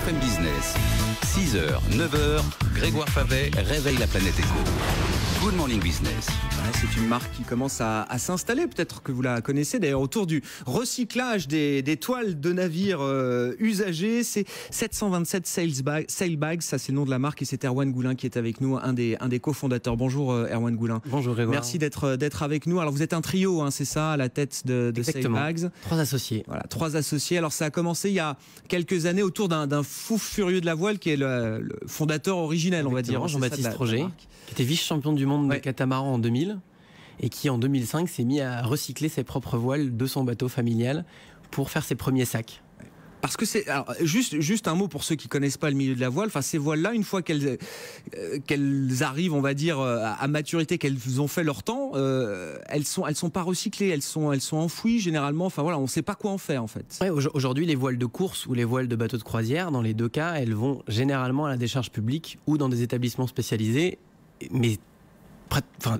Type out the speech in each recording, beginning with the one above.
BFM Business, 6h, 9h, Grégoire Favet réveille la planète éco. Good Morning Business. C'est une marque qui commence à s'installer, peut-être que vous la connaissez d'ailleurs, autour du recyclage des toiles de navires usagées. C'est 727 Sail Bags, ça c'est le nom de la marque, et c'est Erwan Goulin qui est avec nous, un des cofondateurs. Bonjour Erwan Goulin. Bonjour Grégoire. Merci d'être avec nous. Alors vous êtes un trio, c'est ça, à la tête de Sail Bags. 3 associés. Voilà, 3 associés. Alors ça a commencé il y a quelques années autour d'un fou furieux de la voile qui est le fondateur originel, on va dire. Jean-Baptiste Roger, qui était vice-champion du monde de catamaran en 2000 et qui en 2005 s'est mis à recycler ses propres voiles de son bateau familial pour faire ses premiers sacs. Parce que c'est juste un mot pour ceux qui connaissent pas le milieu de la voile. Enfin, ces voiles-là, une fois qu'elles arrivent, on va dire à maturité, qu'elles ont fait leur temps, elles sont pas recyclées, elles sont enfouies généralement. Enfin voilà, on sait pas quoi en faire en fait. Ouais, aujourd'hui, les voiles de course ou les voiles de bateau de croisière, dans les deux cas, elles vont généralement à la décharge publique ou dans des établissements spécialisés, mais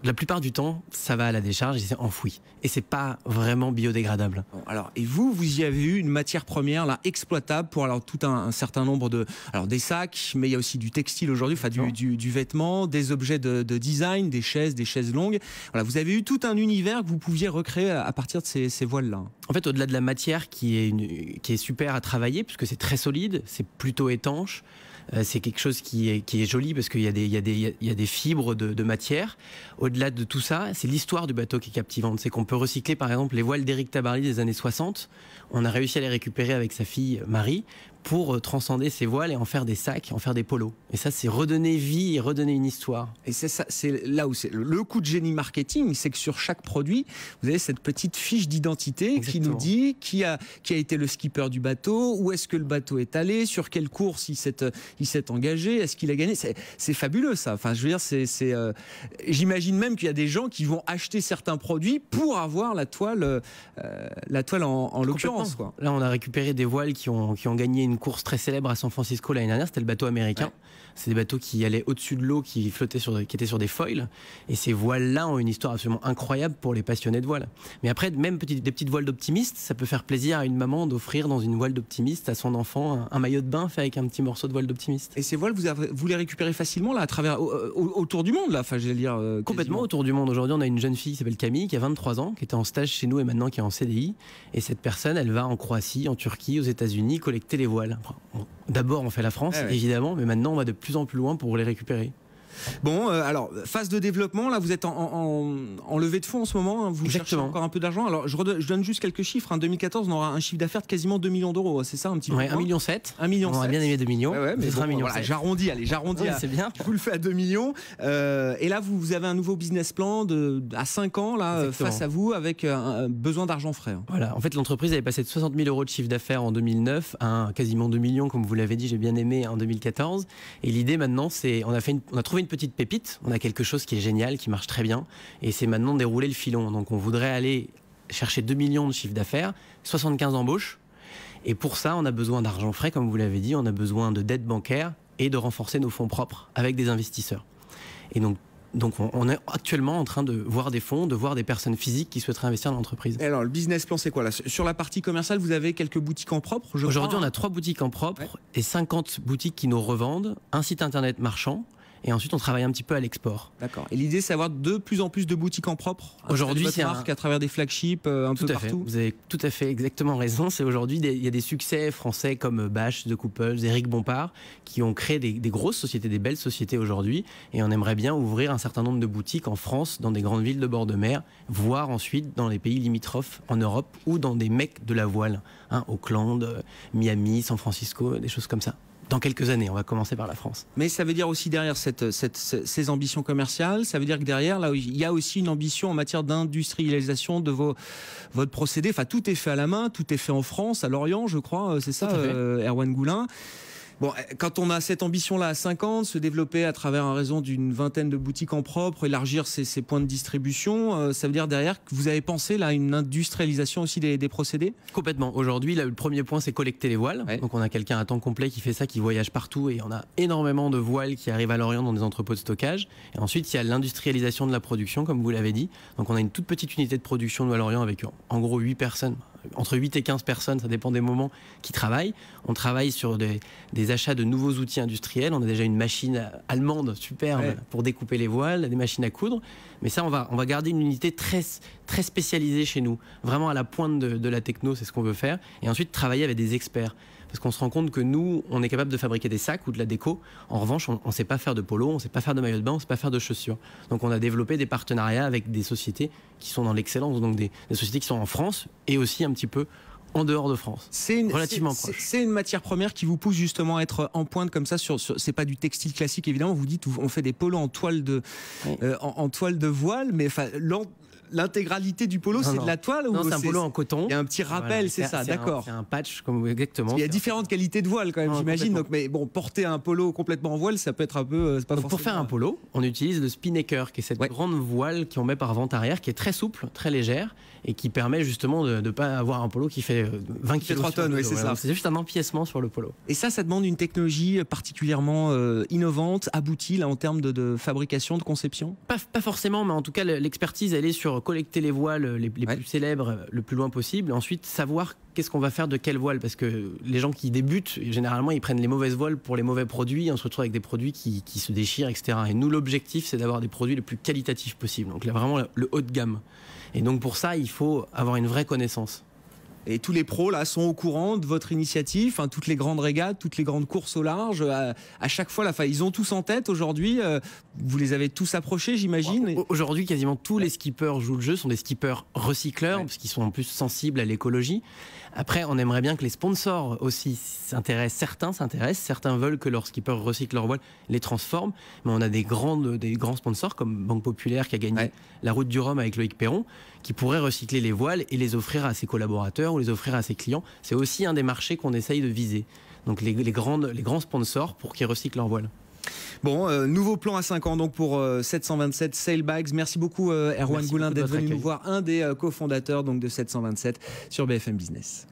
la plupart du temps, ça va à la décharge et c'est enfoui. Et c'est pas vraiment biodégradable. Bon, alors, et vous y avez eu une matière première là exploitable pour tout un certain nombre des sacs, mais il y a aussi du textile aujourd'hui, enfin du vêtement, des objets de design, des chaises longues. Voilà, vous avez eu tout un univers que vous pouviez recréer à partir de ces voiles-là. En fait, au-delà de la matière qui est super à travailler, puisque c'est très solide, c'est plutôt étanche. C'est quelque chose qui est joli parce qu'il y a des fibres de matière. Au-delà de tout ça, c'est l'histoire du bateau qui est captivante. C'est qu'on peut recycler par exemple les voiles d'Éric Tabarly des années 60. On a réussi à les récupérer avec sa fille Marie pour transcender ces voiles et en faire des sacs, en faire des polos. Et ça, c'est redonner vie et redonner une histoire. Et c'est là où c'est le coup de génie marketing, c'est que sur chaque produit, vous avez cette petite fiche d'identité qui nous dit qui a été le skipper du bateau, où est-ce que le bateau est allé, sur quelle course il s'est engagé, est-ce qu'il a gagné. C'est fabuleux ça. Enfin, je veux dire, j'imagine même qu'il y a des gens qui vont acheter certains produits pour avoir la toile en l'occurrence. Quoi. Là, on a récupéré des voiles qui ont gagné une course très célèbre à San Francisco l'année dernière, c'était le bateau américain. Ouais. C'est des bateaux qui allaient au-dessus de l'eau, qui flottaient qui étaient sur des foils. Et ces voiles-là ont une histoire absolument incroyable pour les passionnés de voile. Mais après, même des petites voiles d'optimiste, ça peut faire plaisir à une maman d'offrir dans une voile d'optimiste à son enfant un maillot de bain fait avec un petit morceau de voile d'optimiste. Et ces voiles, vous les récupérez facilement là, à travers autour du monde là. Enfin, j'allais dire complètement autour du monde. Aujourd'hui, on a une jeune fille qui s'appelle Camille, qui a 23 ans, qui était en stage chez nous et maintenant qui est en CDI. Et cette personne, elle va en Croatie, en Turquie, aux États-Unis collecter les voiles. D'abord, on fait la France, évidemment, mais maintenant, on va de plus en plus loin pour les récupérer. Bon, alors, phase de développement, là, vous êtes en levée de fonds en ce moment, hein, vous cherchez encore un peu d'argent. Alors, je donne juste quelques chiffres. En 2014, on aura un chiffre d'affaires de quasiment 2 millions d'euros, c'est ça un petit peu? 1,7 million. 1,7 million. On aurait bien aimé 2 millions. Mais bon, 1 million. Voilà, j'arrondis, c'est bien. Je vous le fais à 2 millions. Et là, vous avez un nouveau business plan à 5 ans, là, face à vous, avec un besoin d'argent frais. Voilà, en fait, l'entreprise avait passé de 60 000 euros de chiffre d'affaires en 2009 à quasiment 2 millions, comme vous l'avez dit, j'ai bien aimé, en 2014. Et l'idée maintenant, c'est, on a trouvé une petite pépite. On a quelque chose qui est génial, qui marche très bien, et c'est maintenant de dérouler le filon. Donc on voudrait aller chercher 2 millions de chiffre d'affaires, 75 embauches, et pour ça on a besoin d'argent frais, comme vous l'avez dit, on a besoin de dette bancaire et de renforcer nos fonds propres avec des investisseurs. Et donc on est actuellement en train de voir des fonds, de voir des personnes physiques qui souhaiteraient investir dans l'entreprise. Et alors le business plan, c'est quoi là? Sur la partie commerciale, vous avez quelques boutiques en propre? Aujourd'hui on a 3 boutiques en propre et 50 boutiques qui nous revendent, un site internet marchand. Et ensuite, on travaille un petit peu à l'export. D'accord. Et l'idée, c'est d'avoir de plus en plus de boutiques en propre. Aujourd'hui, c'est marque à travers des flagships un peu partout. Vous avez tout à fait exactement raison. C'est aujourd'hui, il y a des succès français comme Bache, The Couples, Éric Bompard, qui ont créé des grosses sociétés, des belles sociétés aujourd'hui. Et on aimerait bien ouvrir un certain nombre de boutiques en France, dans des grandes villes de bord de mer, voire ensuite dans les pays limitrophes en Europe ou dans des mecs de la voile, Auckland, Miami, San Francisco, des choses comme ça. Dans quelques années, on va commencer par la France. Mais ça veut dire aussi derrière ces ambitions commerciales, ça veut dire que derrière, là, il y a aussi une ambition en matière d'industrialisation de votre procédé. Enfin, tout est fait à la main, tout est fait en France, à Lorient, je crois, c'est ça, Erwan Goulin. Bon, quand on a cette ambition-là à 50, se développer à travers un réseau d'une vingtaine de boutiques en propre, élargir ses points de distribution, ça veut dire derrière que vous avez pensé là à une industrialisation aussi des procédés? Complètement. Aujourd'hui, le premier point, c'est collecter les voiles. Ouais. Donc on a quelqu'un à temps complet qui fait ça, qui voyage partout, et on a énormément de voiles qui arrivent à Lorient dans des entrepôts de stockage. Et ensuite, il y a l'industrialisation de la production, comme vous l'avez dit. Donc on a une toute petite unité de production nous à Lorient avec en gros 8 personnes. entre 8 et 15 personnes, ça dépend des moments, qui travaillent. On travaille sur des achats de nouveaux outils industriels. On a déjà une machine allemande superbe pour découper les voiles, des machines à coudre. Mais ça, on va garder une unité très, très spécialisée chez nous, vraiment à la pointe de la techno, c'est ce qu'on veut faire. Et ensuite, travailler avec des experts. Parce qu'on se rend compte que nous, on est capable de fabriquer des sacs ou de la déco. En revanche, on ne sait pas faire de polo, on ne sait pas faire de maillot de bain, on ne sait pas faire de chaussures. Donc on a développé des partenariats avec des sociétés qui sont dans l'excellence, donc des sociétés qui sont en France et aussi un petit peu en dehors de France. Relativement proche. C'est une matière première qui vous pousse justement à être en pointe comme ça. C'est pas du textile classique évidemment. Vous dites on fait des polos en toile de, en toile de voile, mais l'intégralité du polo, c'est de la toile ou non, c'est un polo en coton. Il y a un petit rappel, c'est ça, d'accord. C'est un patch, comme exactement. Il y a différentes qualités de voile quand même, j'imagine. Donc, mais bon, porter un polo complètement en voile, ça peut être un peu. Pas donc, pour faire un polo, on utilise le spinnaker, qui est cette grande voile qu'on met par vente arrière, qui est très souple, très légère, et qui permet justement de ne pas avoir un polo qui fait 20 kg. 3 tonnes, oui, c'est ça. C'est juste un empiècement sur le polo. Et ça demande une technologie particulièrement innovante, aboutie là, en termes de fabrication, de conception. Pas forcément, mais en tout cas, l'expertise, elle est sur collecter les voiles les plus célèbres le plus loin possible. Ensuite, savoir qu'est-ce qu'on va faire de quelle voile. Parce que les gens qui débutent, généralement, ils prennent les mauvaises voiles pour les mauvais produits. On se retrouve avec des produits qui se déchirent, etc. Et nous, l'objectif, c'est d'avoir des produits les plus qualitatifs possibles. Donc là, vraiment le haut de gamme. Et donc pour ça, il faut avoir une vraie connaissance. Et tous les pros là sont au courant de votre initiative, hein, toutes les grandes régates, toutes les grandes courses au large. À chaque fois, ils ont tous en tête aujourd'hui. Vous les avez tous approchés, j'imagine. Aujourd'hui, quasiment tous les skippers jouent le jeu, sont des skippers recycleurs, parce qu'ils sont en plus sensibles à l'écologie. Après, on aimerait bien que les sponsors aussi s'intéressent. Certains veulent que leurs skippers recyclent leurs voiles, les transforment. Mais on a des grands sponsors comme Banque Populaire qui a gagné la Route du Rhum avec Loïc Perron, qui pourrait recycler les voiles et les offrir à ses collaborateurs ou les offrir à ses clients. C'est aussi un des marchés qu'on essaye de viser. Donc les grands sponsors pour qu'ils recyclent leurs voiles. Bon, nouveau plan à 5 ans donc pour 727 Sailbags. Merci beaucoup Erwan Goulin d'être venu nous voir, un des cofondateurs donc de 727 sur BFM Business.